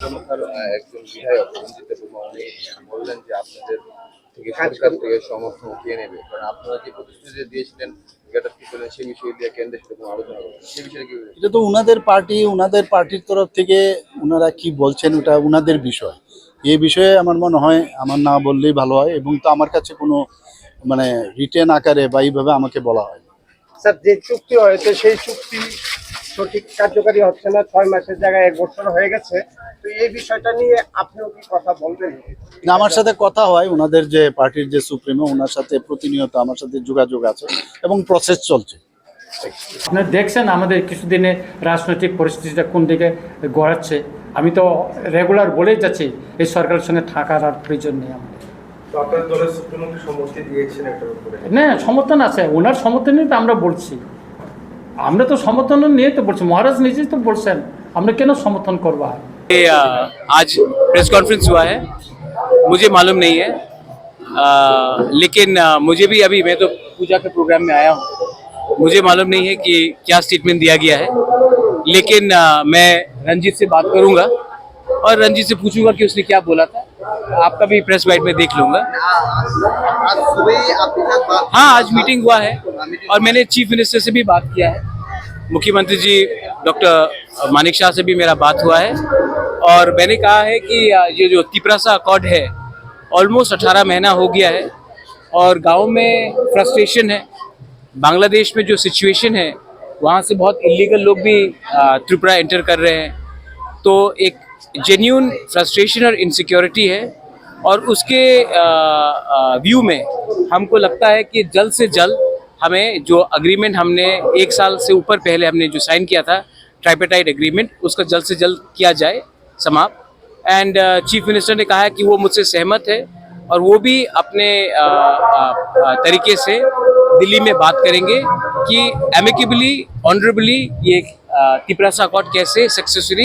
জনতার একজন বিধায়ক রঞ্জিত বর্মা উনি বললেন যে আপনাদের থেকে সরকার থেকে সমর্থন উঠিয়ে নেবে, কারণ আপনারা যে প্রতিশ্রুতি দিয়েছিলেন এটা ঠিক করলেন, সেই বিষয়ে দিয়ে কেন্দ্রের সাথে কোনো আলোচনা করবেন, সেই বিষয়ে কি বলবেন? এটা তো উনাদের পার্টির তরফ থেকে উনারা কি বলছেন ওটা উনাদের বিষয়। এই বিষয়ে আমার মনে হয় আমার না বললেই ভালো হয়, এবং তো আমার কাছে কোনো মানে রিটেন আকারে বা এইভাবে আমাকে বলা হয়। স্যার, যে চুক্তি হয়েছে সেই চুক্তি সঠিক কার্যকারী হচ্ছে না, 6 মাসের জায়গায় 1 বছর হয়ে গেছে। তো এই বিষয়টা নিয়ে আপনিও কি কথা বলবেন? না, আমার সাথে কথা হয়, ওনাদের যে পার্টির যে সুপ্রিমো ওনার সাথে প্রতিনিয়ত আমার সাথে যোগাযোগ আছে এবং প্রসেস চলছে। আপনারা দেখছেন আমাদের কিছুদিনে রাজনৈতিক পরিস্থিতিটা কোন দিকে গড়াচ্ছে। আমি তো রেগুলার বলেই যাচ্ছি এই সরকারের সঙ্গে থাকার আর প্রয়োজন নেই আমাদের। আপনার দলের সুপ্রিমোকে সম্মতি দিয়েছেন এটার উপরে? না, সমর্থন আছে, ওনার সমর্থন নিয়ে তো আমরা বলছি। আমরা তো সমর্থন নিয়ে তো বলছি, মহারাজ নিজেই তো বলছেন, আমরা কেন সমর্থন করবো? आज प्रेस कॉन्फ्रेंस हुआ है, मुझे मालूम नहीं है, लेकिन मुझे भी अभी मैं तो पूजा के प्रोग्राम में आया हूँ, मुझे मालूम नहीं है कि क्या स्टेटमेंट दिया गया है। लेकिन मैं रंजीत से बात करूंगा और रंजीत से पूछूंगा कि उसने क्या बोला था। आपका भी प्रेस बाइट में देख लूंगा। हाँ, आज मीटिंग हुआ है और मैंने चीफ मिनिस्टर से भी बात किया है, मुख्यमंत्री जी डॉक्टर मानिक शाह से भी मेरा बात हुआ है। और मैंने कहा है कि ये जो तिपरासा अकॉर्ड है ऑलमोस्ट 18 महीना हो गया है और गांव में फ्रस्ट्रेशन है। बांग्लादेश में जो सिचुएशन है वहाँ से बहुत इलीगल लोग भी त्रिपुरा एंटर कर रहे हैं, तो एक जेन्यून फ्रस्ट्रेशन और इनसिक्योरिटी है। और उसके व्यू में हमको लगता है कि जल्द से जल्द हमें जो अग्रीमेंट हमने 1 साल से ऊपर पहले हमने जो साइन किया था ट्राइपेटाइट एग्रीमेंट, उसका जल्द से जल्द किया जाए समाप्त। एंड चीफ मिनिस्टर ने कहा है कि वो मुझसे सहमत है और वो भी अपने तरीके से दिल्ली में बात करेंगे कि एमिकेबली ऑनरेबली ये तिपरासा अकॉर्ड कैसे सक्सेसफुली